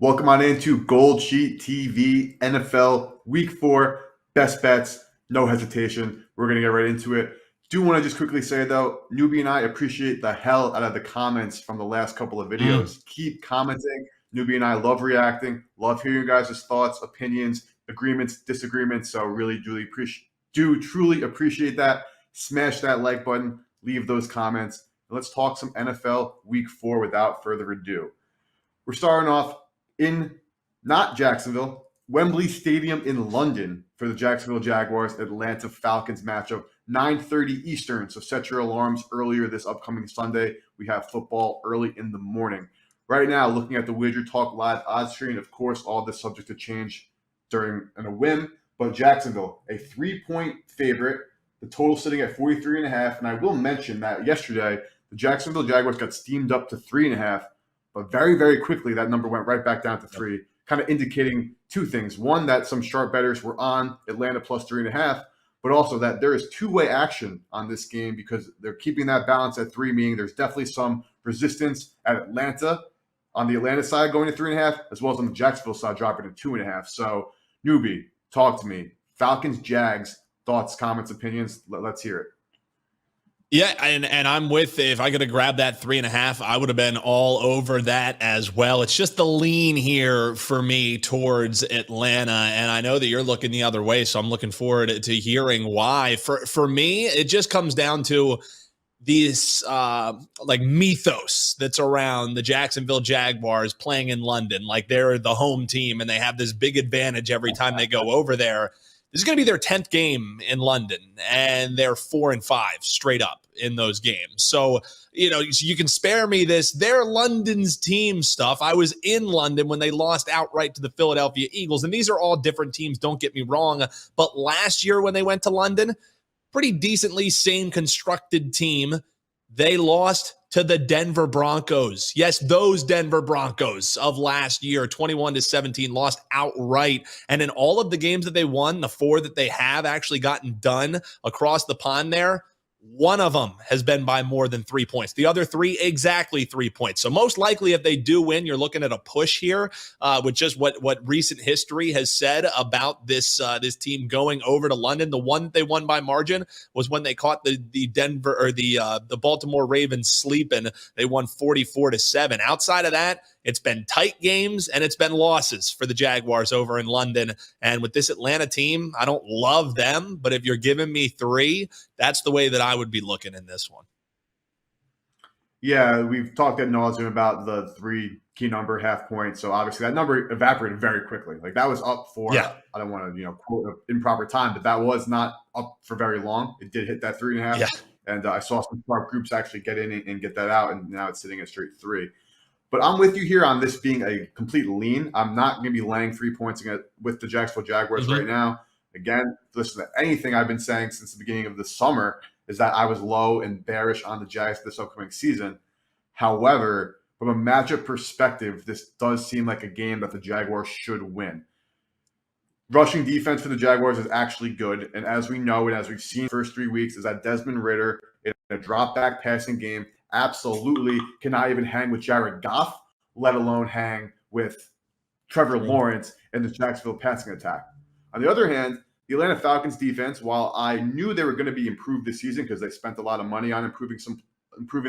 Welcome on into GoldSheet TV NFL Week 4 best bets. No hesitation. We're going to get right into it. Do want to just quickly say, though, Newbie and I appreciate the hell out of the comments from the last couple of videos. Keep commenting. Newbie and I love reacting, love hearing your guys' thoughts, opinions, agreements, disagreements. So really, truly appreciate that. Smash that like button. Leave those comments. Let's talk some NFL Week 4 without further ado. We're starting off in not Jacksonville, Wembley Stadium in London for the Jacksonville Jaguars Atlanta Falcons matchup, 9:30 Eastern. So set your alarms earlier this upcoming Sunday. We have football early in the morning. Right now, looking at the WagerTalk live odds screen, of course, all this subject to change during a whim. But Jacksonville, a 3-point favorite. The total sitting at 43.5. And I will mention that yesterday, the Jacksonville Jaguars got steamed up to 3.5. But very, very quickly, that number went right back down to 3, kind of indicating two things. One, that some sharp bettors were on Atlanta plus 3.5, but also that there is two-way action on this game because they're keeping that balance at 3, meaning there's definitely some resistance at Atlanta on the Atlanta side going to 3.5, as well as on the Jacksonville side dropping to 2.5. So, Newbie, talk to me. Falcons, Jags, thoughts, comments, opinions. Let's hear it. Yeah, and I'm with, if I could have grabbed that 3.5, I would have been all over that as well. It's just the lean here for me towards Atlanta, and I know that you're looking the other way, so I'm looking forward to hearing why. For me, it just comes down to this mythos that's around the Jacksonville Jaguars playing in London, like they're the home team and they have this big advantage every time they go over there. This is going to be their 10th game in London, and they're 4-5 straight up in those games. So, you can spare me this. They're London's team stuff. I was in London when they lost outright to the Philadelphia Eagles, and these are all different teams, don't get me wrong. But last year when they went to London, pretty decently same constructed team. They lost to the Denver Broncos. Yes, those Denver Broncos of last year, 21-17, lost outright. And in all of the games that they won, the 4 that they have actually gotten done across the pond there, one of them has been by more than 3 points. The other 3, exactly 3 points. So most likely if they do win, you're looking at a push here with just what recent history has said about this team going over to London. The one that they won by margin was when they caught the Denver or the Baltimore Ravens sleeping. They won 44-7. Outside of that, it's been tight games and it's been losses for the Jaguars over in London. And with this Atlanta team, I don't love them, but if you're giving me 3, that's the way that I would be looking in this one. Yeah, we've talked ad nauseum about the 3 key number, half point. So obviously that number evaporated very quickly. Like that was up for, I don't want to, quote an improper time, but that was not up for very long. It did hit that 3.5. Yeah. And I saw some smart groups actually get in and get that out. And now it's sitting at straight 3. But I'm with you here on this being a complete lean. I'm not going to be laying 3 points with the Jacksonville Jaguars right now. Again, listen to anything I've been saying since the beginning of the summer is that I was low and bearish on the Jags this upcoming season. However, from a matchup perspective, this does seem like a game that the Jaguars should win. Rushing defense for the Jaguars is actually good. And as we know and as we've seen the first 3 weeks is that Desmond Ridder in a drop-back passing game absolutely cannot even hang with Jared Goff, let alone hang with Trevor Lawrence in the Jacksonville passing attack. On the other hand, the Atlanta Falcons defense, while I knew they were going to be improved this season because they spent a lot of money on improving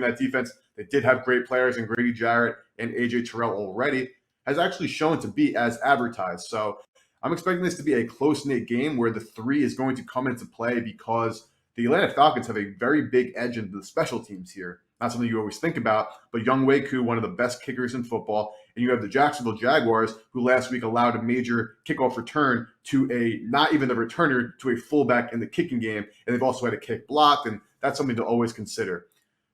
that defense, they did have great players in Grady Jarrett and A.J. Terrell already, has actually shown to be as advertised. So I'm expecting this to be a close-knit game where the 3 is going to come into play because the Atlanta Falcons have a very big edge in the special teams here. Not something you always think about, but Young Waku, one of the best kickers in football, and you have the Jacksonville Jaguars, who last week allowed a major kickoff return to not even the returner, to a fullback in the kicking game, and they've also had a kick blocked, and that's something to always consider.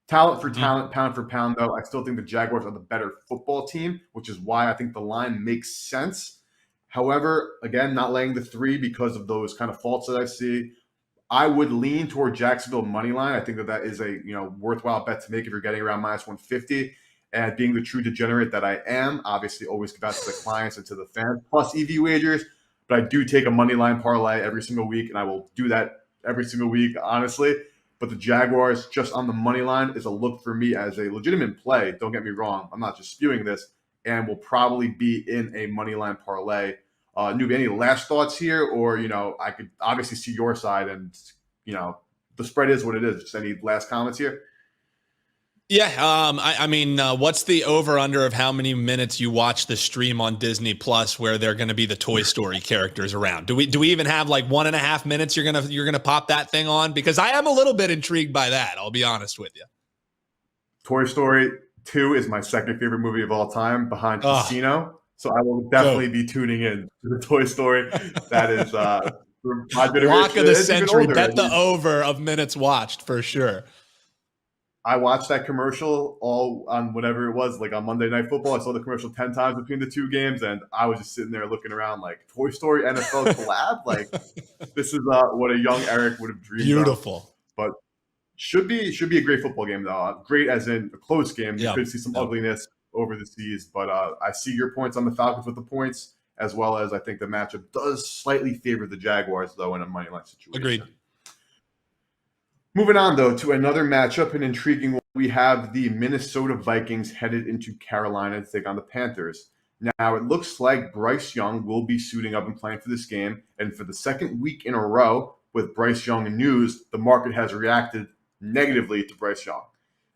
Talent for talent, pound for pound, though, I still think the Jaguars are the better football team, which is why I think the line makes sense. However, again, not laying the 3 because of those kind of faults that I see. I would lean toward Jacksonville money line. I think that is a worthwhile bet to make if you're getting around minus 150. And being the true degenerate that I am, obviously always give out to the clients and to the fans, plus EV wagers. But I do take a money line parlay every single week, and I will do that every single week, honestly. But the Jaguars, just on the money line, is a look for me as a legitimate play. Don't get me wrong. I'm not just spewing this. and will probably be in a money line parlay. Newbie, any last thoughts here? Or, I could obviously see your side, and, the spread is what it is. Just any last comments here? Yeah, I mean, what's the over/under of how many minutes you watch the stream on Disney Plus where they're going to be the Toy Story characters around? Do we even have like 1.5 minutes? You're gonna pop that thing on, because I am a little bit intrigued by that. I'll be honest with you. Toy Story 2 is my second favorite movie of all time, behind Casino. So I will definitely be tuning in to the Toy Story. That is my lock of the century. Bet the over of minutes watched for sure. I watched that commercial all on whatever it was, like on Monday Night Football. I saw the commercial 10 times between the two games, and I was just sitting there looking around like, Toy Story NFL collab? Like, this is what a young Eric would have dreamed Beautiful. of. But should be a great football game, though. Great as in a close game. You could see some ugliness over the seas, but I see your points on the Falcons with the points, as well as I think the matchup does slightly favor the Jaguars, though, in a money line situation. Agreed. Moving on, though, to another matchup, an intriguing one. We have the Minnesota Vikings headed into Carolina to take on the Panthers. Now, it looks like Bryce Young will be suiting up and playing for this game. And for the second week in a row with Bryce Young news, the market has reacted negatively to Bryce Young.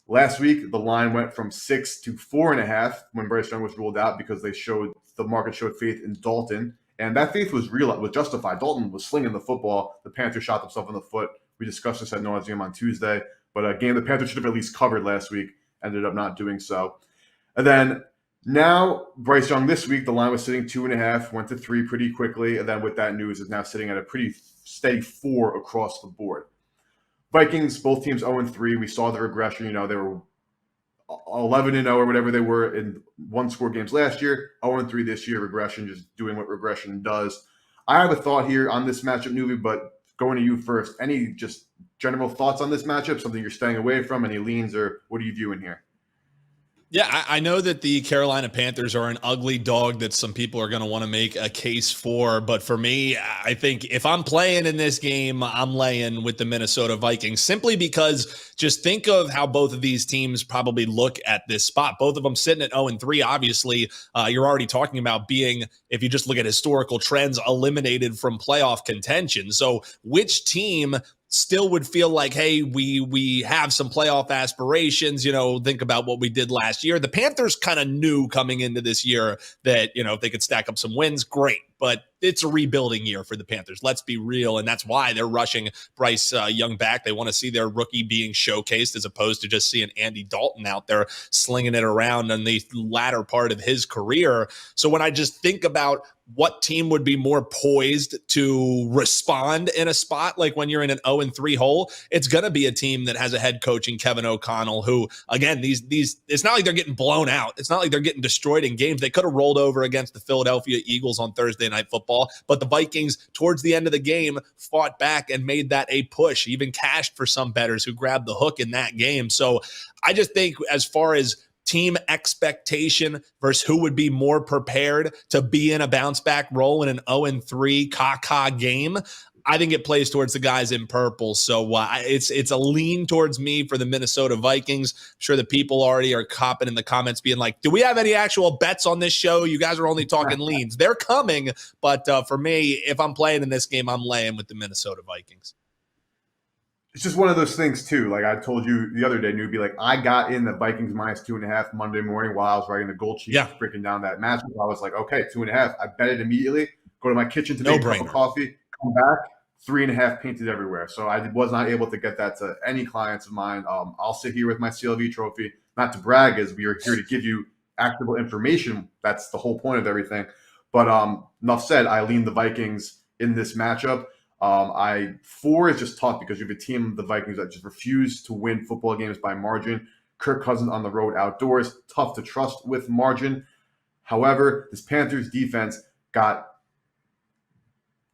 Last week, the line went from 6 to 4.5 when Bryce Young was ruled out, because the market showed faith in Dalton. And that faith was justified. Dalton was slinging the football. The Panthers shot themselves in the foot. We discussed this at nauseam on Tuesday, but a game the Panthers should have at least covered last week, ended up not doing so. And then now Bryce Young this week, the line was sitting 2.5, went to 3 pretty quickly. And then with that news, is now sitting at a pretty steady 4 across the board. Vikings, both teams 0-3. We saw the regression. They were 11-0 or whatever they were in one-score games last year. 0-3 this year. Regression, just doing what regression does. I have a thought here on this matchup, Newbie, but going to you first. Any just general thoughts on this matchup? Something you're staying away from? Any leans, or what are you viewing here? Yeah, I know that the Carolina Panthers are an ugly dog that some people are going to want to make a case for. But for me, I think if I'm playing in this game, I'm laying with the Minnesota Vikings, simply because just think of how both of these teams probably look at this spot. Both of them sitting at 0-3. Obviously, you're already talking about being, if you just look at historical trends, eliminated from playoff contention. So which team still would feel like, hey, we have some playoff aspirations? Think about what we did last year. The Panthers kind of knew coming into this year that, if they could stack up some wins, great. But it's a rebuilding year for the Panthers. Let's be real. And that's why they're rushing Bryce Young back. They want to see their rookie being showcased, as opposed to just seeing Andy Dalton out there slinging it around in the latter part of his career. So when I just think about what team would be more poised to respond in a spot like when you're in an 0-3 hole, it's going to be a team that has a head coach in Kevin O'Connell, who, again, these it's not like they're getting blown out. It's not like they're getting destroyed in games. They could have rolled over against the Philadelphia Eagles on Thursday Night Football, but the Vikings, towards the end of the game, fought back and made that a push, even cashed for some bettors who grabbed the hook in that game. So I just think, as far as team expectation versus who would be more prepared to be in a bounce back role in an 0-3 caca game, I think it plays towards the guys in purple. So it's a lean towards me for the Minnesota Vikings. I'm sure the people already are copping in the comments being like, do we have any actual bets on this show? You guys are only talking leans. They're coming. But for me, if I'm playing in this game, I'm laying with the Minnesota Vikings. It's just one of those things, too. Like I told you the other day, Newbie, like I got in the Vikings -2.5 Monday morning while I was writing the GoldSheet, breaking down that matchup. I was like, okay, 2.5. I bet it immediately. Go to my kitchen to make a cup of coffee, come back, 3.5 painted everywhere. So I was not able to get that to any clients of mine. I'll sit here with my CLV trophy, not to brag, as we are here to give you actionable information. That's the whole point of everything. But enough said, I lean the Vikings in this matchup. 4 is just tough because you have a team, the Vikings, that just refuse to win football games by margin. Kirk Cousins on the road outdoors, tough to trust with margin. However, this Panthers defense got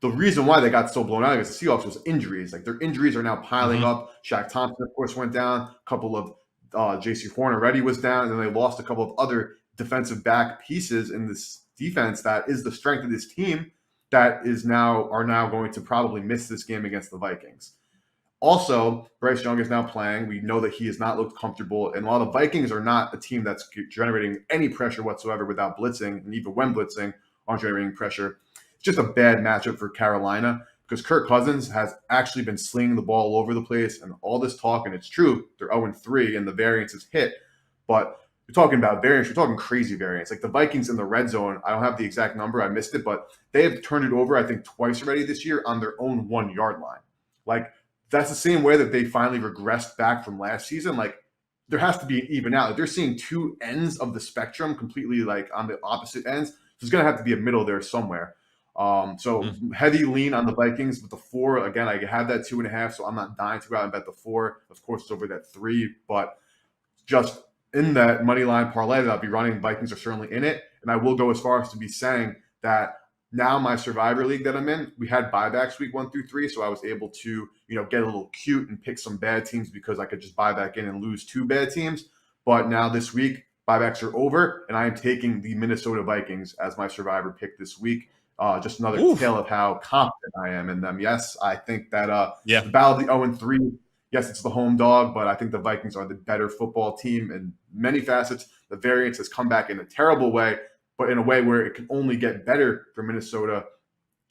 the reason why they got so blown out against the Seahawks was injuries. Like, their injuries are now piling up. Shaq Thompson, of course, went down. A couple of J.C. Horn already was down, and then they lost a couple of other defensive back pieces in this defense that is the strength of this team, that are now going to probably miss this game against the Vikings. Also, Bryce Young is now playing. We know that he has not looked comfortable. And while the Vikings are not a team that's generating any pressure whatsoever without blitzing, and even when blitzing, aren't generating pressure, it's just a bad matchup for Carolina because Kirk Cousins has actually been slinging the ball all over the place. And all this talk, and it's true, they're 0-3 and the variance is hit. But you're talking about variance, you're talking crazy variance. Like the Vikings in the red zone, I don't have the exact number, I missed it, but they have turned it over, I think, twice already this year on their own 1 yard line. Like, that's the same way that they finally regressed back from last season. Like, there has to be an even out. Like, they're seeing two ends of the spectrum completely like on the opposite ends. So there's going to have to be a middle there somewhere. Heavy lean on the Vikings with the 4. Again, I had that 2.5, so I'm not dying to go out and bet the 4. Of course, it's over that 3, but just in that money line parlay that I'll be running, Vikings are certainly in it. And I will go as far as to be saying that now my Survivor League that I'm in, we had buybacks week 1 through 3, so I was able to, get a little cute and pick some bad teams because I could just buy back in and lose 2 bad teams. But now this week, buybacks are over, and I am taking the Minnesota Vikings as my Survivor pick this week. Just another tale of how confident I am in them. Yes, I think that the battle of the 0-3, yes, it's the home dog, but I think the Vikings are the better football team in many facets. The variance has come back in a terrible way, but in a way where it can only get better for Minnesota.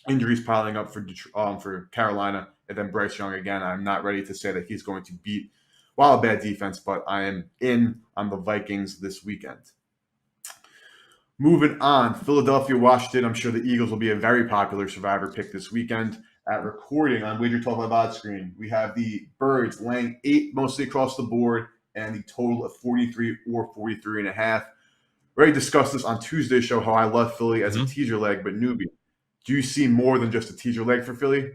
Injuries piling up for Carolina, and then Bryce Young again. I'm not ready to say that he's going to beat a bad defense, but I am in on the Vikings this weekend. Moving on, Philadelphia, Washington. I'm sure the Eagles will be a very popular Survivor pick this weekend. At recording on WagerTalk Live Odds Screen, we have the Birds laying 8 mostly across the board and the total of 43 or 43.5. We already discussed this on Tuesday's show, how I love Philly as a teaser leg, but newbie, do you see more than just a teaser leg for Philly?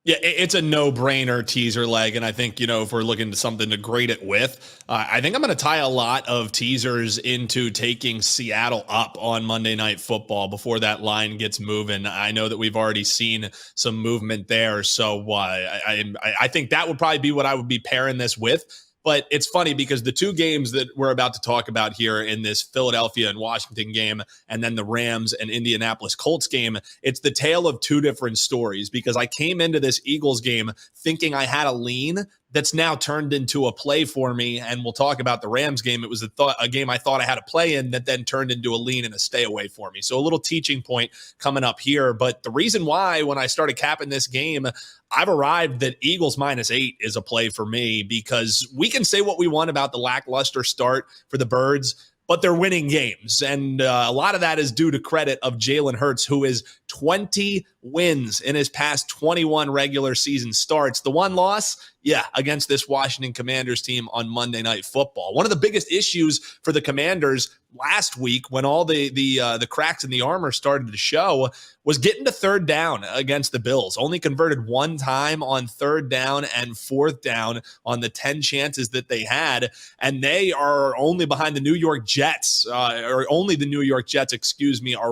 Yeah, it's a no-brainer teaser leg, and I think, if we're looking to something to grade it with, I think I'm going to tie a lot of teasers into taking Seattle up on Monday Night Football before that line gets moving. I know that we've already seen some movement there, so I think that would probably be what I would be pairing this with. But it's funny because the 2 games that we're about to talk about here in this Philadelphia and Washington game, and then the Rams and Indianapolis Colts game, it's the tale of 2 different stories because I came into this Eagles game thinking I had a lean that's now turned into a play for me. And we'll talk about the Rams game. It was a game I thought I had a play in that then turned into a lean and a stay away for me. So a little teaching point coming up here. But the reason why when I started capping this game, I've arrived that Eagles -8 is a play for me because we can say what we want about the lackluster start for the Birds, but they're winning games. And a lot of that is due to credit of Jalen Hurts, who is 20 wins in his past 21 regular season starts. The one loss, against this Washington Commanders team on Monday Night Football. One of the biggest issues for the Commanders last week when all the cracks in the armor started to show was getting to 3rd down against the Bills. Only converted 1 time on 3rd down and 4th down on the 10 chances that they had. And they are only behind the New York Jets, are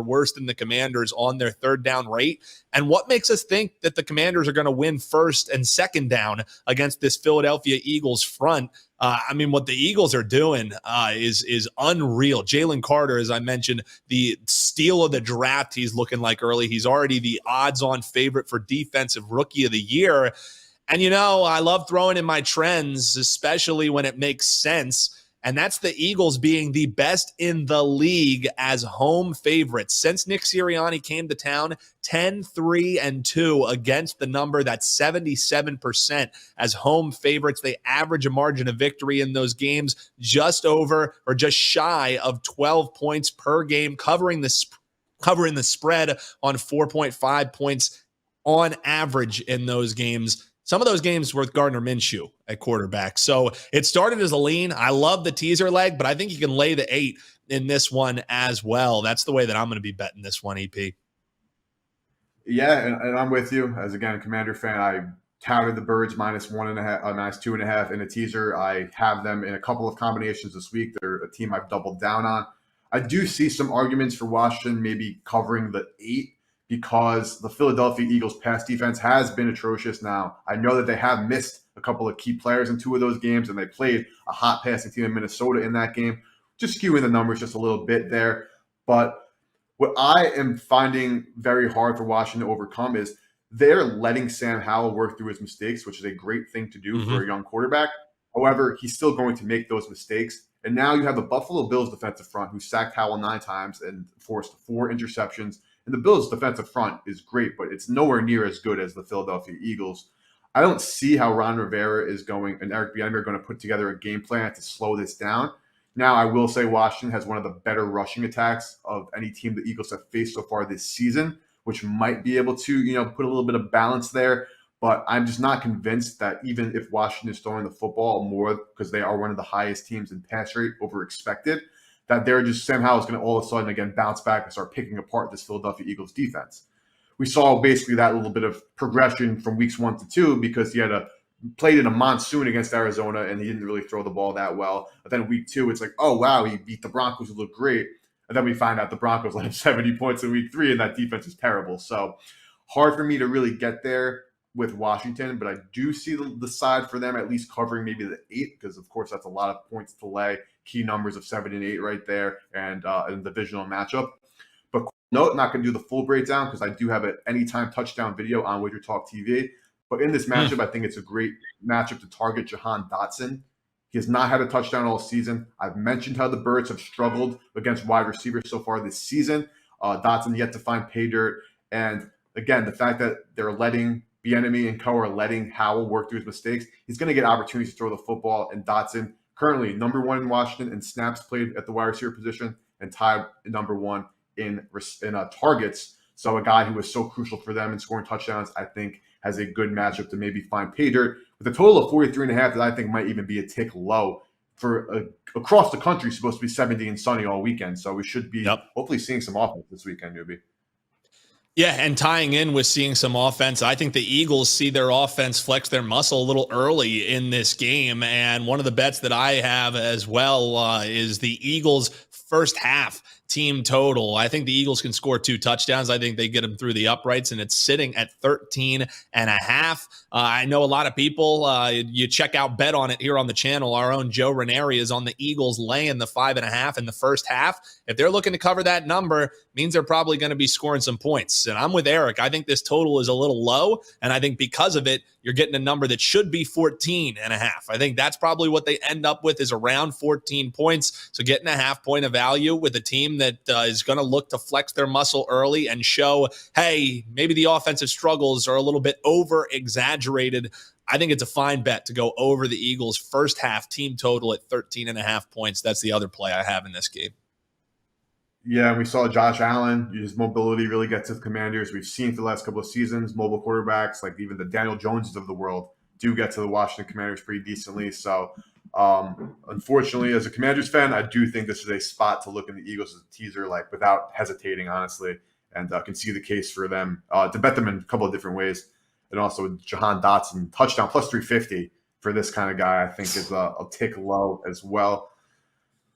worse than the Commanders on their 3rd down rate. And what makes us think that the Commanders are going to win 1st and 2nd down against this Philadelphia Eagles front? What the Eagles are doing is unreal. Jalen Carter, as I mentioned, the steal of the draft, he's looking like early. He's already the odds-on favorite for Defensive Rookie of the Year. And, I love throwing in my trends, especially when it makes sense. And that's the Eagles being the best in the league as home favorites. Since Nick Sirianni came to town, 10-3-2 against the number. That's 77% as home favorites. They average a margin of victory in those games just over or just shy of 12 points per game, covering the spread on 4.5 points on average in those games. Some of those games with Gardner Minshew at quarterback. So it started as a lean. I love the teaser leg, but I think you can lay the 8 in this one as well. That's the way that I'm going to be betting this one, EP. Yeah, and I'm with you. As, again, a Commander fan, I touted the Birds -1.5, -2.5 in a teaser. I have them in a couple of combinations this week. They're a team I've doubled down on. I do see some arguments for Washington maybe covering the 8 because the Philadelphia Eagles pass defense has been atrocious now. I know that they have missed a couple of key players in 2 of those games, and they played a hot passing team in Minnesota in that game. Just skewing the numbers just a little bit there. But what I am finding very hard for Washington to overcome is they're letting Sam Howell work through his mistakes, which is a great thing to do for a young quarterback. However, he's still going to make those mistakes. And now you have the Buffalo Bills defensive front who sacked Howell 9 times and forced 4 interceptions. And the Bills defensive front is great, but it's nowhere near as good as the Philadelphia Eagles. I don't see how Ron Rivera and Eric Bieniemy are going to put together a game plan to slow this down. Now, I will say Washington has one of the better rushing attacks of any team the Eagles have faced so far this season, which might be able to, put a little bit of balance there. But I'm just not convinced that even if Washington is throwing the football more because they are one of the highest teams in pass rate over expected, that they're just somehow is going to all of a sudden, again, bounce back and start picking apart this Philadelphia Eagles defense. We saw basically that little bit of progression from weeks 1 to 2 because he played in a monsoon against Arizona and he didn't really throw the ball that well. But then week 2, it's like, oh, wow, he beat the Broncos, who looked great. And then we find out the Broncos let him 70 points in week 3 and that defense is terrible. So hard for me to really get there with Washington, but I do see the side for them at least covering maybe the 8 because, of course, that's a lot of points to lay. Key numbers of 7 and 8 right there and a divisional matchup. But note, not going to do the full breakdown because I do have an anytime touchdown video on WagerTalk TV. But in this matchup, I think it's a great matchup to target Jahan Dotson. He has not had a touchdown all season. I've mentioned how the Birds have struggled against wide receivers so far this season. Dotson yet to find pay dirt. And again, the fact that they're letting Bieniemy and co are letting Howell work through his mistakes, he's going to get opportunities to throw the football. And Dotson, currently number 1 in Washington in snaps played at the wide receiver position and tied number 1 in targets. So a guy who was so crucial for them in scoring touchdowns, I think, has a good matchup to maybe find pay dirt with a total of 43.5 that I think might even be a tick low for across the country. Supposed to be 70 and sunny all weekend. So we should be hopefully seeing some offense this weekend, Newbie. Yeah, and tying in with seeing some offense, I think the Eagles see their offense flex their muscle a little early in this game. And one of the bets that I have as well is the Eagles first half team total. I think the Eagles can score 2 touchdowns. I think they get them through the uprights, and it's sitting at 13.5. I know a lot of people, you check out Bet on It here on the channel. Our own Joe Ranieri is on the Eagles laying the 5.5 in the first half. If they're looking to cover that number, means they're probably going to be scoring some points. And I'm with Eric. I think this total is a little low, and I think because of it, you're getting a number that should be 14.5. I think that's probably what they end up with is around 14 points. So getting a half point of value with a team that is going to look to flex their muscle early and show, hey, maybe the offensive struggles are a little bit over-exaggerated. I think it's a fine bet to go over the Eagles' first half team total at 13.5 points. That's the other play I have in this game. Yeah, we saw Josh Allen, his mobility really gets to the Commanders. We've seen for the last couple of seasons, mobile quarterbacks like even the Daniel Joneses of the world do get to the Washington Commanders pretty decently. So, unfortunately, as a Commanders fan, I do think this is a spot to look in the Eagles as a teaser, like without hesitating, honestly, and can see the case for them to bet them in a couple of different ways. And also with Jahan Dotson, touchdown plus 350 for this kind of guy, I think is a tick low as well.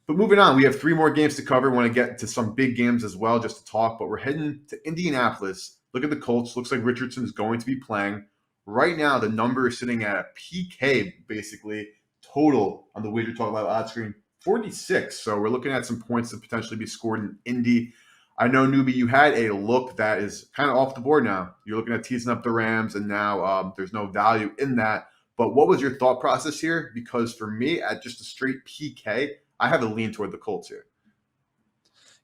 But moving on, we have 3 more games to cover. We want to get to some big games as well just to talk, but we're heading to Indianapolis. Look at the Colts. Looks like Richardson is going to be playing. Right now, the number is sitting at a PK, basically, total on the WagerTalk Live odds screen, 46. So we're looking at some points to potentially be scored in Indy. I know, Newbie, you had a look that is kind of off the board now. You're looking at teasing up the Rams, and now there's no value in that. But what was your thought process here? Because for me, at just a straight PK, I have a lean toward the Colts here.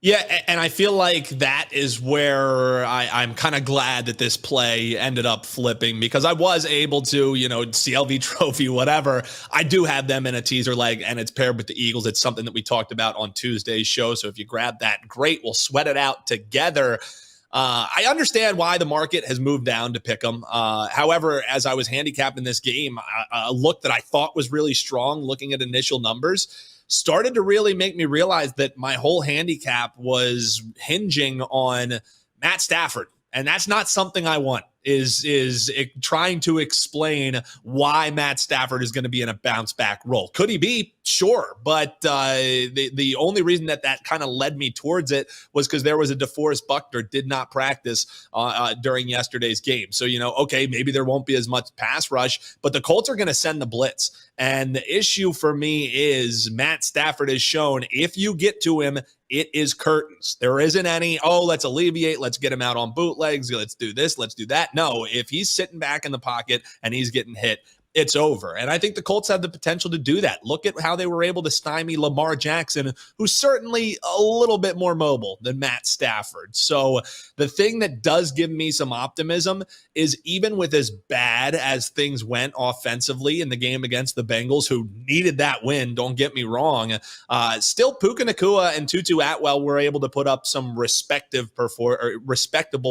Yeah, and I feel like that is where I'm kind of glad that this play ended up flipping because I was able to, CLV trophy, whatever. I do have them in a teaser leg, and it's paired with the Eagles. It's something that we talked about on Tuesday's show. So if you grab that, great. We'll sweat it out together. I understand why the market has moved down to pick them. However, as I was handicapping this game, a look that I thought was really strong, looking at initial numbers, started to really make me realize that my whole handicap was hinging on Matt Stafford. And that's not something I want, is trying to explain why Matt Stafford is going to be in a bounce back role. Could he be? Sure. But the only reason that kind of led me towards it was because there was a DeForest Buckner did not practice during yesterday's game. So, okay, maybe there won't be as much pass rush, but the Colts are going to send the blitz. And the issue for me is Matt Stafford has shown if you get to him, it is curtains. There isn't any, let's alleviate, let's get him out on bootlegs, let's do this, let's do that. that. No, if he's sitting back in the pocket and he's getting hit, it's over. And I think the Colts have the potential to do that. Look at how they were able to stymie Lamar Jackson, who's certainly a little bit more mobile than Matt Stafford. So the thing that does give me some optimism is even with as bad as things went offensively in the game against the Bengals, who needed that win, don't get me wrong, still Puka Nacua and Tutu Atwell were able to put up some respectable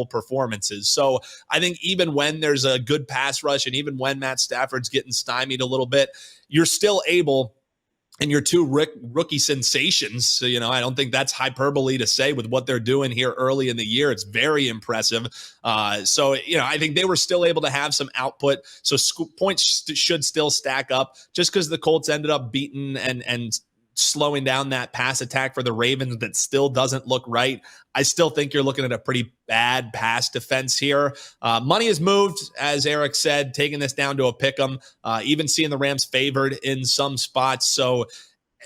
performances. So I think even when there's a good pass rush and even when Matt Stafford's getting stymied a little bit, you're still able, and your two rookie sensations, so, I don't think that's hyperbole to say with what they're doing here early in the year. It's very impressive. So I think they were still able to have some output. So points should still stack up. Just because the Colts ended up beating and slowing down that pass attack for the Ravens that still doesn't look right, I still think you're looking at a pretty bad pass defense here. Money has moved, as Eric said, taking this down to a pick 'em, even seeing the Rams favored in some spots. So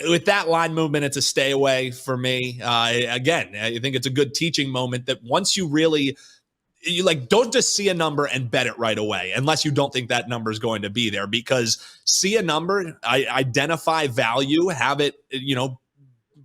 with that line movement, it's a stay away for me. Again, I think it's a good teaching moment that once you really don't just see a number and bet it right away, unless you don't think that number is going to be there, because see a number, identify value, have it,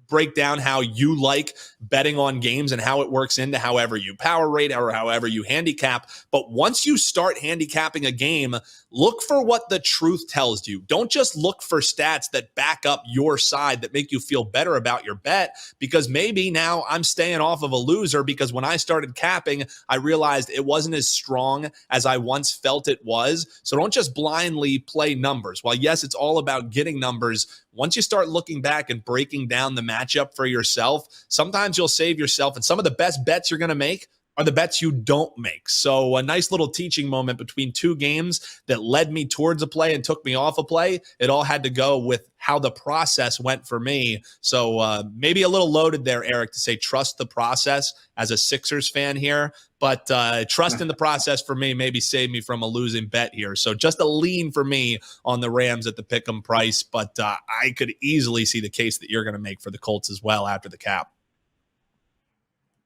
break down how you like betting on games and how it works into however you power rate or however you handicap. But once you start handicapping a game, look for what the truth tells you. Don't just look for stats that back up your side that make you feel better about your bet, because maybe now I'm staying off of a loser because when I started capping, I realized it wasn't as strong as I once felt it was. So don't just blindly play numbers. While yes, it's all about getting numbers, once you start looking back and breaking down the matchup for yourself, sometimes you'll save yourself. And some of the best bets you're going to make are the bets you don't make. So a nice little teaching moment between two games that led me towards a play and took me off a play. It all had to go with how the process went for me. So maybe a little loaded there, Eric, to say trust the process as a Sixers fan here. But trust in the process for me maybe saved me from a losing bet here. So just a lean for me on the Rams at the pick'em price. But I could easily see the case that you're going to make for the Colts as well after the cap.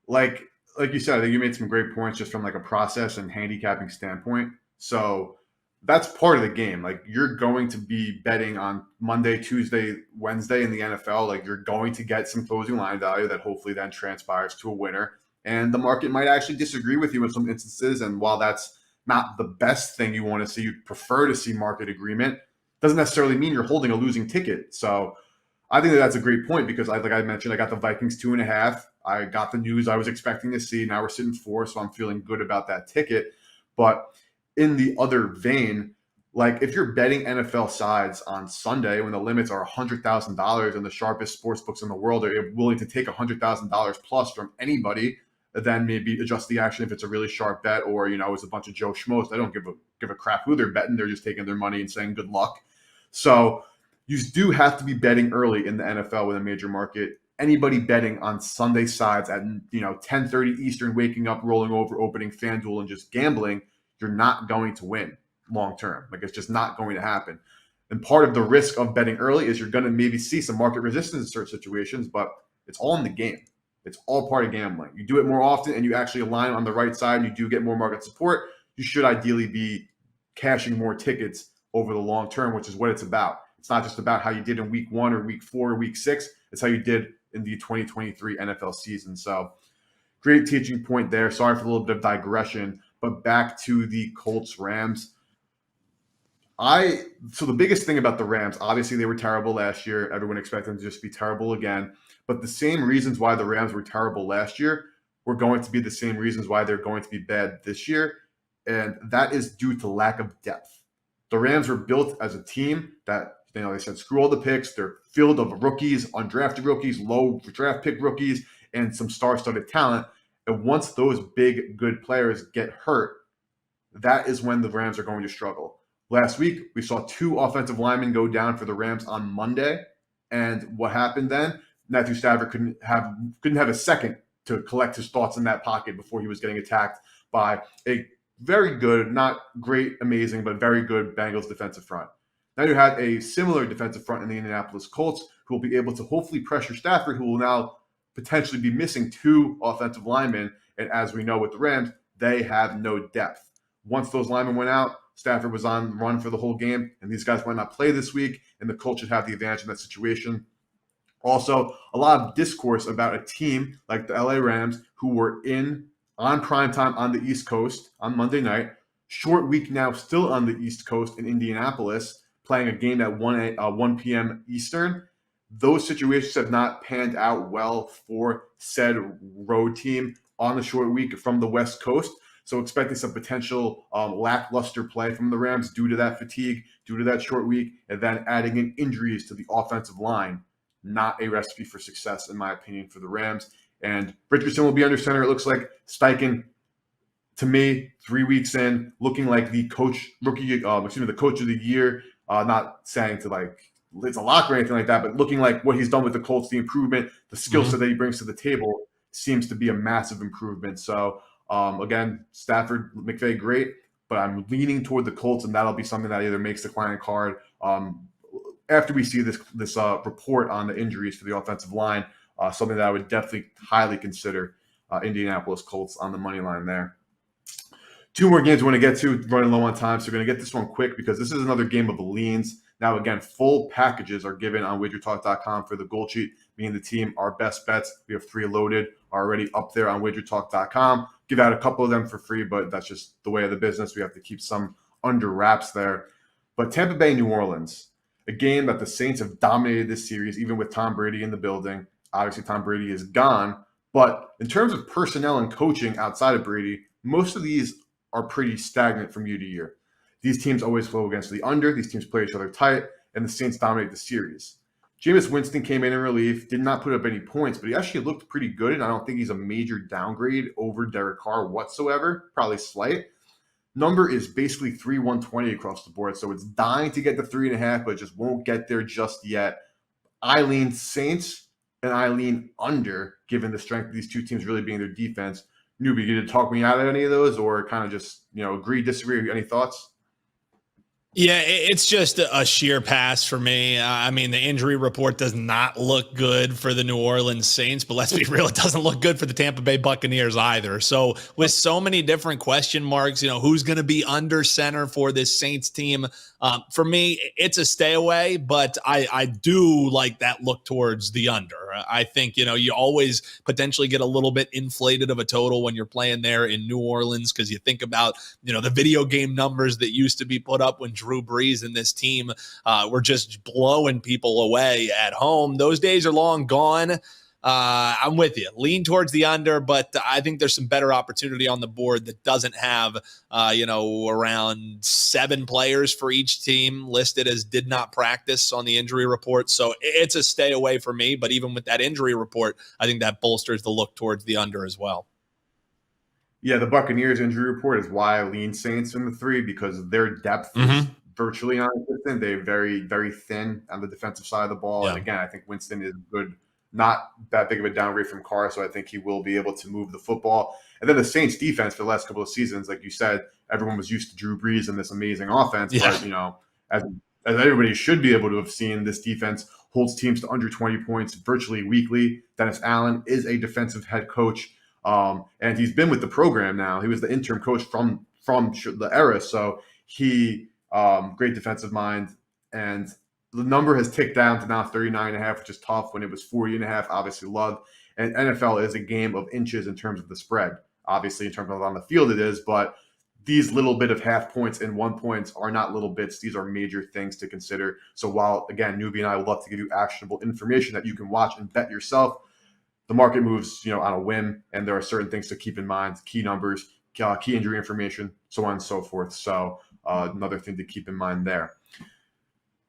Like you said, I think you made some great points just from a process and handicapping standpoint. So that's part of the game. You're going to be betting on Monday, Tuesday, Wednesday in the NFL. You're going to get some closing line value that hopefully then transpires to a winner. And the market might actually disagree with you in some instances. And while that's not the best thing you want to see, you'd prefer to see market agreement, doesn't necessarily mean you're holding a losing ticket. So I think that's a great point because, like I mentioned, I got the Vikings 2.5. I got the news I was expecting to see. Now we're sitting 4, so I'm feeling good about that ticket. But in the other vein, if you're betting NFL sides on Sunday when the limits are $100,000 and the sharpest sports books in the world are willing to take $100,000 plus from anybody, then maybe adjust the action if it's a really sharp bet or, it's a bunch of Joe Schmoes. They don't give a crap who they're betting. They're just taking their money and saying good luck. So you do have to be betting early in the NFL with a major market. Anybody betting on Sunday sides at 10:30 Eastern, waking up, rolling over, opening FanDuel, and just gambling, you're not going to win long term. It's just not going to happen. And part of the risk of betting early is you're going to maybe see some market resistance in certain situations, but it's all in the game. It's all part of gambling. You do it more often and you actually align on the right side and you do get more market support, you should ideally be cashing more tickets over the long term, which is what it's about. It's not just about how you did in week 1 or week 4 or week 6. It's how you did in the 2023 NFL season. So great teaching point there. Sorry for a little bit of digression, but back to the Colts-Rams. So the biggest thing about the Rams, obviously they were terrible last year. Everyone expected them to just be terrible again. But the same reasons why the Rams were terrible last year were going to be the same reasons why they're going to be bad this year. And that is due to lack of depth. The Rams were built as a team that, they said, screw all the picks. They're filled of rookies, undrafted rookies, low draft pick rookies, and some star-studded talent. And once those big, good players get hurt, that is when the Rams are going to struggle. Last week, we saw 2 offensive linemen go down for the Rams on Monday. And what happened then? Matthew Stafford couldn't have a second to collect his thoughts in that pocket before he was getting attacked by a very good, not great, amazing, but very good Bengals defensive front. Now you have a similar defensive front in the Indianapolis Colts who will be able to hopefully pressure Stafford, who will now potentially be missing 2 offensive linemen. And as we know with the Rams, they have no depth. once those linemen went out, Stafford was on run for the whole game, and these guys might not play this week, and the Colts should have the advantage in that situation. Also, a lot of discourse about a team like the LA Rams who were on primetime on the East Coast on Monday night. Short week now, still on the East Coast in Indianapolis, playing a game at 1 p.m. Eastern. Those situations have not panned out well for said road team on the short week from the West Coast. So expecting some potential lackluster play from the Rams due to that fatigue, due to that short week, and then adding in injuries to the offensive line. Not a recipe for success, in my opinion, for the Rams. And Richardson will be under center. It looks like Steichen, to me, 3 weeks in, looking like the coach of the year. Not saying to like it's a lock or anything like that, but looking like what he's done with the Colts, the improvement, the skill set that he brings to the table seems to be a massive improvement. So again, Stafford, McVay, great, but I'm leaning toward the Colts, and that'll be something that either makes the client card after we see this report on the injuries for the offensive line. Something that I would definitely highly consider Indianapolis Colts on the money line there. 2 more games we want to get to, running low on time, so we're going to get this one quick because this is another game of leans. Now, again, full packages are given on WagerTalk.com for the GoldSheet. Me and the team, our best bets, we have 3 loaded, are already up there on WagerTalk.com. Give out a couple of them for free, but that's just the way of the business. We have to keep some under wraps there. But Tampa Bay, New Orleans, a game that the Saints have dominated this series, even with Tom Brady in the building. Obviously, Tom Brady is gone. But in terms of personnel and coaching outside of Brady, most of these are pretty stagnant from year to year. These teams always flow against the under. These teams play each other tight, and the Saints dominate the series. Jameis Winston came in relief, did not put up any points, but he actually looked pretty good, and I don't think he's a major downgrade over Derek Carr whatsoever, probably slight. Number is basically 3-120 across the board, so it's dying to get to 3.5, but just won't get there just yet. I lean Saints, and I lean under, given the strength of these two teams really being their defense. Newbie, you to talk me out of any of those, or kind of just agree, disagree? Any thoughts? Yeah, it's just a sheer pass for me. I mean, the injury report does not look good for the New Orleans Saints, but let's be real, it doesn't look good for the Tampa Bay Buccaneers either. So with so many different question marks, who's going to be under center for this Saints team? For me, it's a stay away, but I do like that look towards the under. I think, you always potentially get a little bit inflated of a total when you're playing there in New Orleans because you think about, the video game numbers that used to be put up when Drew Brees and this team were just blowing people away at home. Those days are long gone. I'm with you. Lean towards the under, but I think there's some better opportunity on the board that doesn't have, around 7 players for each team listed as did not practice on the injury report. So it's a stay away for me. But even with that injury report, I think that bolsters the look towards the under as well. Yeah, the Buccaneers injury report is why I lean Saints in the 3 because their depth is virtually non-existent. They're very, very thin on the defensive side of the ball. Yeah. And again, I think Winston is good. Not that big of a downgrade from Carr, so I think he will be able to move the football. And then the Saints defense for the last couple of seasons, like you said, everyone was used to Drew Brees and this amazing offense. Yeah. But, as everybody should be able to have seen, this defense holds teams to under 20 points virtually weekly. Dennis Allen is a defensive head coach, and he's been with the program now. He was the interim coach from the era, so he great defensive mind. And the number has ticked down to now 39.5, which is tough when it was 40.5. Obviously loved. And NFL is a game of inches in terms of the spread. Obviously, in terms of on the field it is, but these little bit of half points and 1 points are not little bits. These are major things to consider. So while, again, Newbie and I would love to give you actionable information that you can watch and bet yourself, the market moves, on a whim, and there are certain things to keep in mind, key numbers, key injury information, so on and so forth. So another thing to keep in mind there.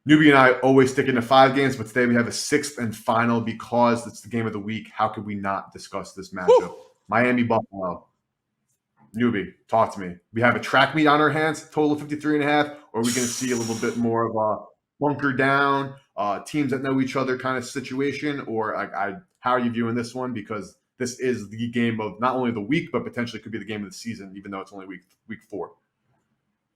Newbie and I always stick into 5 games, but today we have a 6th and final because it's the game of the week. How could we not discuss this matchup? Woo! Miami Buffalo. Newbie, talk to me. We have a track meet on our hands, total of 53.5, or are we going to see a little bit more of a bunker down, teams that know each other kind of situation? Or how are you viewing this one? Because this is the game of not only the week, but potentially could be the game of the season, even though it's only week 4.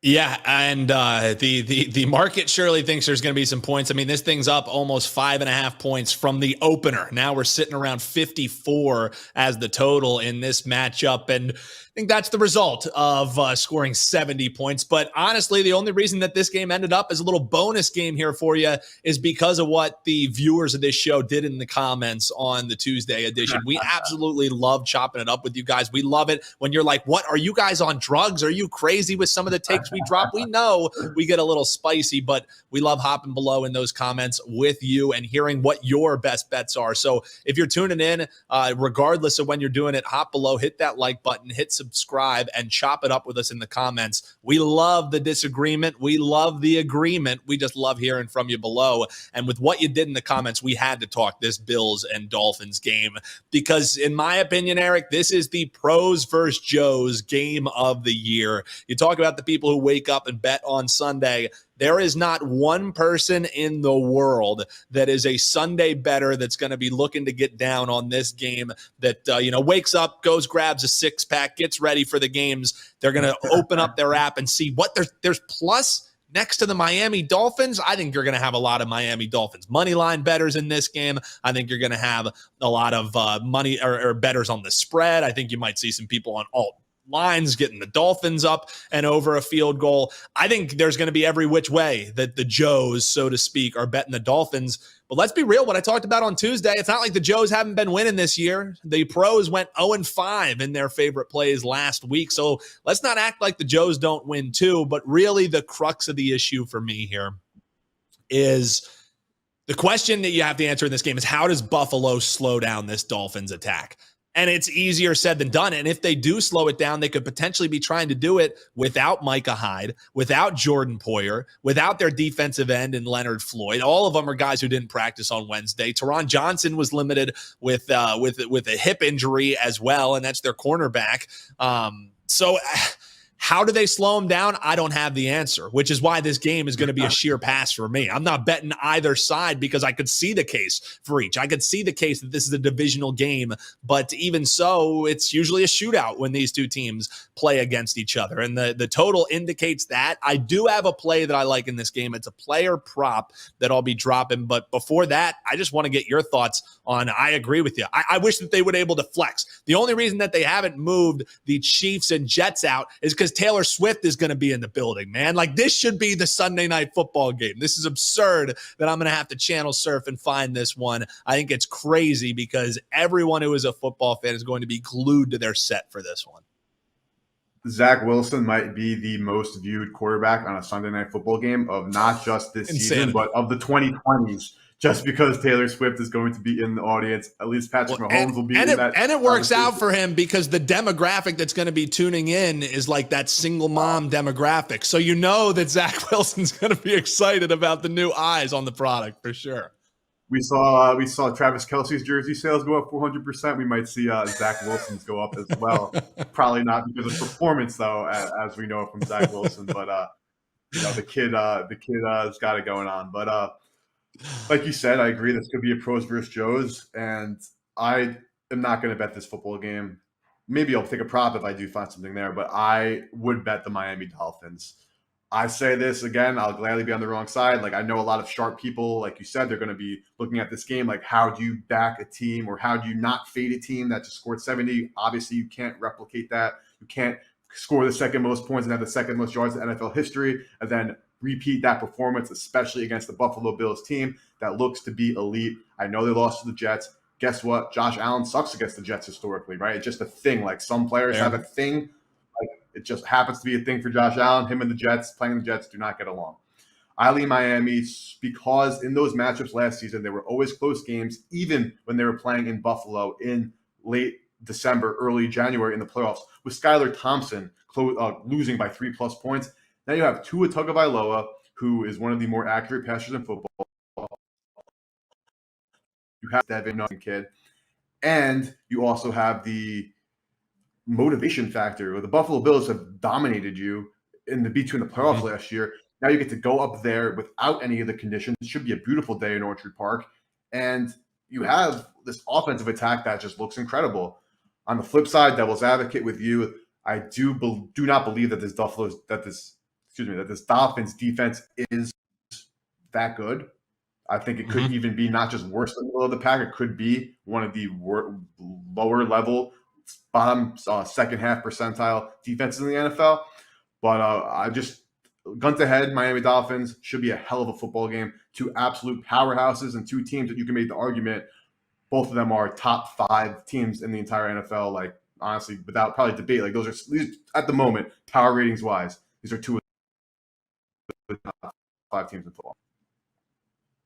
Yeah, and the market surely thinks there's going to be some points. I mean, this thing's up almost 5.5 points from the opener. Now we're sitting around 54 as the total in this matchup, and I think that's the result of scoring 70 points. But honestly, the only reason that this game ended up as a little bonus game here for you is because of what the viewers of this show did in the comments on the Tuesday edition. We absolutely love chopping it up with you guys. We love it when you're like, "What, are you guys on drugs? Are you crazy with some of the takes we drop?" We know we get a little spicy, but we love hopping below in those comments with you and hearing what your best bets are. So if you're tuning in, regardless of when you're doing it, hop below, hit that like button, hit subscribe, and chop it up with us in the comments. We love the disagreement. We love the agreement. We just love hearing from you below. And with what you did in the comments, we had to talk this Bills and Dolphins game because, in my opinion, Eric, this is the pros versus Joes game of the year. You talk about the people who wake up and bet on Sunday. There is not one person in the world that is a Sunday bettor that's going to be looking to get down on this game that, wakes up, goes, grabs a six-pack, gets ready for the games. They're going to open up their app and see what there's plus next to the Miami Dolphins. I think you're going to have a lot of Miami Dolphins money line bettors in this game. I think you're going to have a lot of money or bettors on the spread. I think you might see some people on alt lines getting the Dolphins up and over a field goal. I think there's going to be every which way that the Joes, so to speak, are betting the Dolphins. But let's be real, what I talked about on Tuesday, it's not like the Joes haven't been winning this year. The pros went 0-5 in their favorite plays last week. So let's not act like the Joes don't win too. But really the crux of the issue for me here is the question that you have to answer in this game is, how does Buffalo slow down this Dolphins attack? And it's easier said than done. And if they do slow it down, they could potentially be trying to do it without Micah Hyde, without Jordan Poyer, without their defensive end and Leonard Floyd. All of them are guys who didn't practice on Wednesday. Teron Johnson was limited with a hip injury as well, and that's their cornerback. So how do they slow him down? I don't have the answer, which is why this game is going to be a sheer pass for me. I'm not betting either side because I could see the case for each. I could see the case that this is a divisional game, but even so, it's usually a shootout when these two teams play against each other. And the total indicates that. I do have a play that I like in this game. It's a player prop that I'll be dropping. But before that, I just want to get your thoughts on, I agree with you. I wish that they would be able to flex. The only reason that they haven't moved the Chiefs and Jets out is because Taylor Swift is going to be in the building, man. Like, this should be the Sunday night football game. This is absurd that I'm going to have to channel surf and find this one. I think it's crazy because everyone who is a football fan is going to be glued to their set for this one. Zach Wilson might be the most viewed quarterback on a Sunday night football game of not just this season, but of the 2020s. Just because Taylor Swift is going to be in the audience, at least Patrick Mahomes will be in that. And it works out for him because the demographic that's going to be tuning in is like that single mom demographic. So you know that Zach Wilson's going to be excited about the new eyes on the product for sure. We saw Travis Kelce's jersey sales go up 400%. We might see Zach Wilson's go up as well. Probably not because of performance, though, as we know from Zach Wilson. But the kid has got it going on. But like you said, I agree. This could be a pros versus Joes, and I am not going to bet this football game. Maybe I'll take a prop if I do find something there, but I would bet the Miami Dolphins. I say this again, I'll gladly be on the wrong side. Like, I know a lot of sharp people, like you said, they're going to be looking at this game like, how do you back a team or how do you not fade a team that just scored 70? Obviously, you can't replicate that. You can't score the second most points and have the second most yards in NFL history and then repeat that performance, especially against the Buffalo Bills team that looks to be elite. I know they lost to the Jets. Guess what? Josh Allen sucks against the Jets historically, right? It's just a thing. Like, some players have a thing. Like, it just happens to be a thing for Josh Allen. Him and the Jets, playing the Jets, do not get along. I lean Miami because in those matchups last season, they were always close games, even when they were playing in Buffalo in late December, early January in the playoffs, with Skylar Thompson losing by 3+ points. Now you have Tua Tagovailoa, who is one of the more accurate passers in football. You have Devin kid, and you also have the motivation factor. Where the Buffalo Bills have dominated you in between the playoffs last year. Now you get to go up there without any of the conditions. It should be a beautiful day in Orchard Park, and you have this offensive attack that just looks incredible. On the flip side, devil's advocate with you, I do not believe that this that this Dolphins defense is that good. I think it could even be not just worse than the middle of the pack. It could be one of the lower level, bottom second half percentile defenses in the NFL. But I just gun to head, Miami Dolphins should be a hell of a football game. Two absolute powerhouses and two teams that you can make the argument. Both of them are top 5 teams in the entire NFL. Like, honestly, without probably debate, like these at the moment, power ratings wise, these are two of the top 5 teams in football.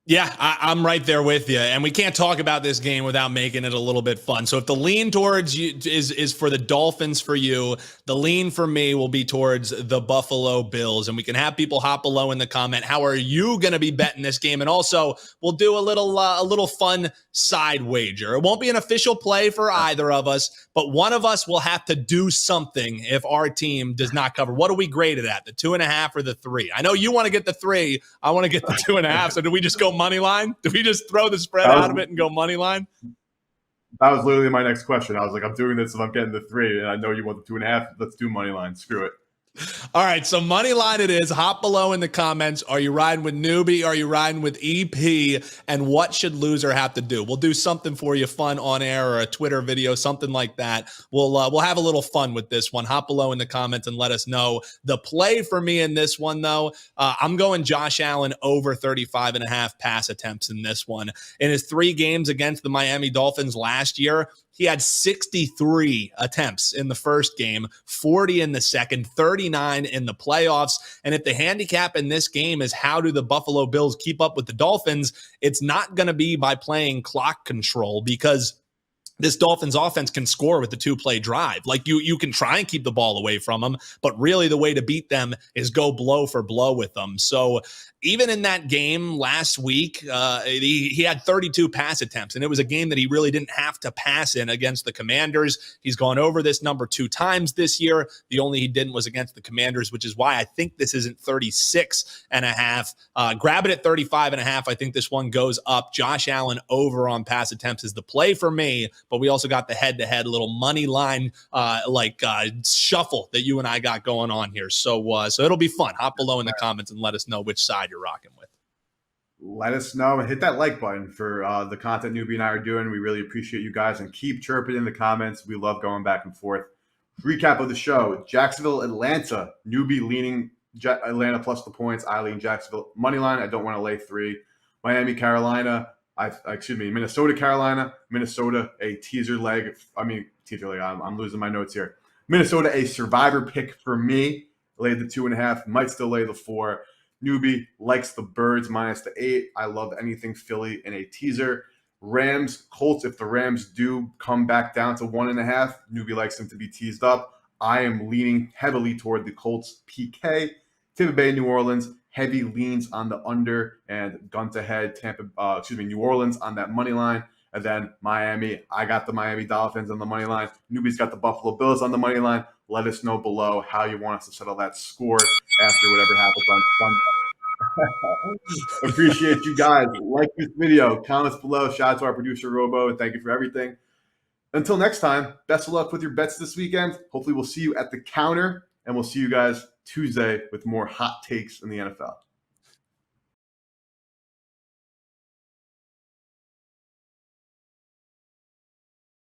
Yeah, I'm right there with you. And we can't talk about this game without making it a little bit fun. So if the lean towards you is for the Dolphins for you, the lean for me will be towards the Buffalo Bills. And we can have people hop below in the comment. How are you going to be betting this game? And also, we'll do a little fun side wager. It won't be an official play for either of us, but one of us will have to do something if our team does not cover. What are we graded at? The 2.5 or the 3? I know you want to get the 3. I want to get the 2.5. So do we just go money line? Do we just throw the spread out of it and go money line? That was literally my next question. I was like, I'm doing this if I'm getting the 3, and I know you want the 2.5. Let's do money line. Screw it. All right, so money line it is. Hop below in the comments. Are you riding with Newbie? Are you riding with EP? And what should loser have to do? We'll do something for you fun on air or a Twitter video, something like that. We'll have a little fun with this one. Hop below in the comments and let us know. The play for me in this one, though, I'm going Josh Allen over 35.5 pass attempts in this one. In his 3 games against the Miami Dolphins last year, he had 63 attempts in the first game, 40 in the second, 39 in the playoffs. And if the handicap in this game is how do the Buffalo Bills keep up with the Dolphins, it's not going to be by playing clock control, because this Dolphins offense can score with the 2-play drive. Like you can try and keep the ball away from them, but really the way to beat them is go blow for blow with them. So even in that game last week, he had 32 pass attempts, and it was a game that he really didn't have to pass in against the Commanders. He's gone over this number 2 times this year. The only he didn't was against the Commanders, which is why I think this isn't 36.5. Grab it at 35.5. I think this one goes up. Josh Allen over on pass attempts is the play for me, but we also got the head-to-head little money line shuffle that you and I got going on here. So it'll be fun. Hop below in the comments and let us know which side you're rocking with. Let us know and hit that like button for the content Newbie and I are doing. We really appreciate you guys, and keep chirping in the comments. We love going back and forth. Recap of the show: Jacksonville, Atlanta. Newbie leaning Atlanta plus the points. I lean Jacksonville money line. I don't want to lay 3. Miami, Carolina. Minnesota, Carolina. Minnesota, a teaser leg. I'm losing my notes here. Minnesota, a survivor pick for me. Laid the 2.5. Might still lay the 4. Newbie likes the Birds minus the 8. I love anything Philly in a teaser. Rams, Colts. If the Rams do come back down to 1.5, Newbie likes them to be teased up. I am leaning heavily toward the Colts PK. Tampa Bay, New Orleans. Heavy leans on the under, and gun to head New Orleans on that money line. And then Miami, I got the Miami Dolphins on the money line. Newbie's got the Buffalo Bills on the money line. Let us know below how you want us to settle that score after whatever happens on Sunday. Appreciate you guys. Like this video, comments below. Shout out to our producer Robo, and thank you for everything. Until next time, best of luck with your bets this weekend. Hopefully we'll see you at the counter, and we'll see you guys Tuesday with more hot takes in the NFL.